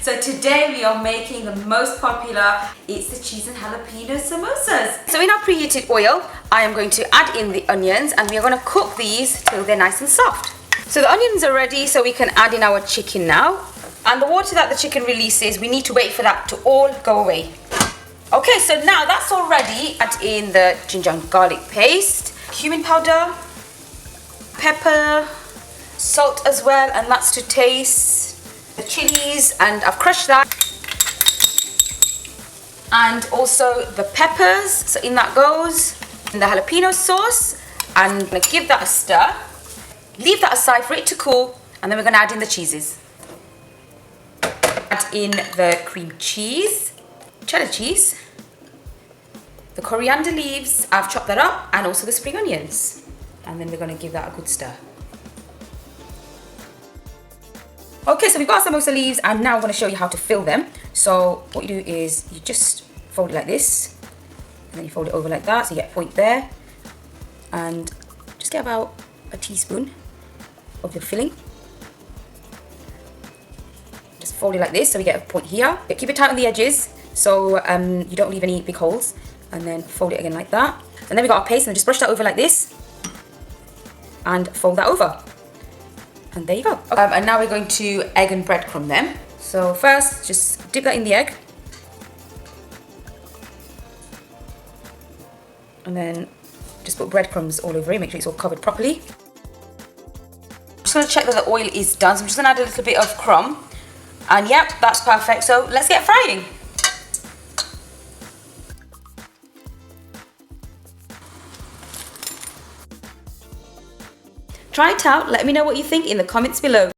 So today we are making the most popular, it's the cheese and jalapeno samosas. So in our preheated oil, I am going to add in the onions and we are going to cook these till they're nice and soft. So the onions are ready, so we can add in our chicken now. And the water that the chicken releases, we need to wait for that to all go away. Okay, so now that's all ready. Add in the ginger and garlic paste, cumin powder, pepper, salt as well, and that's to taste. The chillies, and I've crushed that. And also the peppers, so in that goes. And the jalapeno sauce, and I'm gonna give that a stir. Leave that aside for it to cool, and then we're gonna add in the cheeses. Add in the cream cheese, cheddar cheese, the coriander leaves, I've chopped that up, and also the spring onions. And then we're gonna give that a good stir. Okay, so we've got our samosa leaves, and now I'm gonna show you how to fill them. So what you do is you just fold it like this, and then you fold it over like that, so you get a point there. And just get about a teaspoon of your filling. Just fold it like this, so we get a point here. But keep it tight on the edges, so you don't leave any big holes. And then fold it again like that. And then we got our paste, and just brush that over like this. And fold that over. And there you go. Okay. And now we're going to egg and breadcrumb them. So first, just dip that in the egg. And then just put breadcrumbs all over it, make sure it's all covered properly. I'm just gonna check that the oil is done, so I'm just gonna add a little bit of crumb. And yep, that's perfect, so let's get frying. Try it out, let me know what you think in the comments below.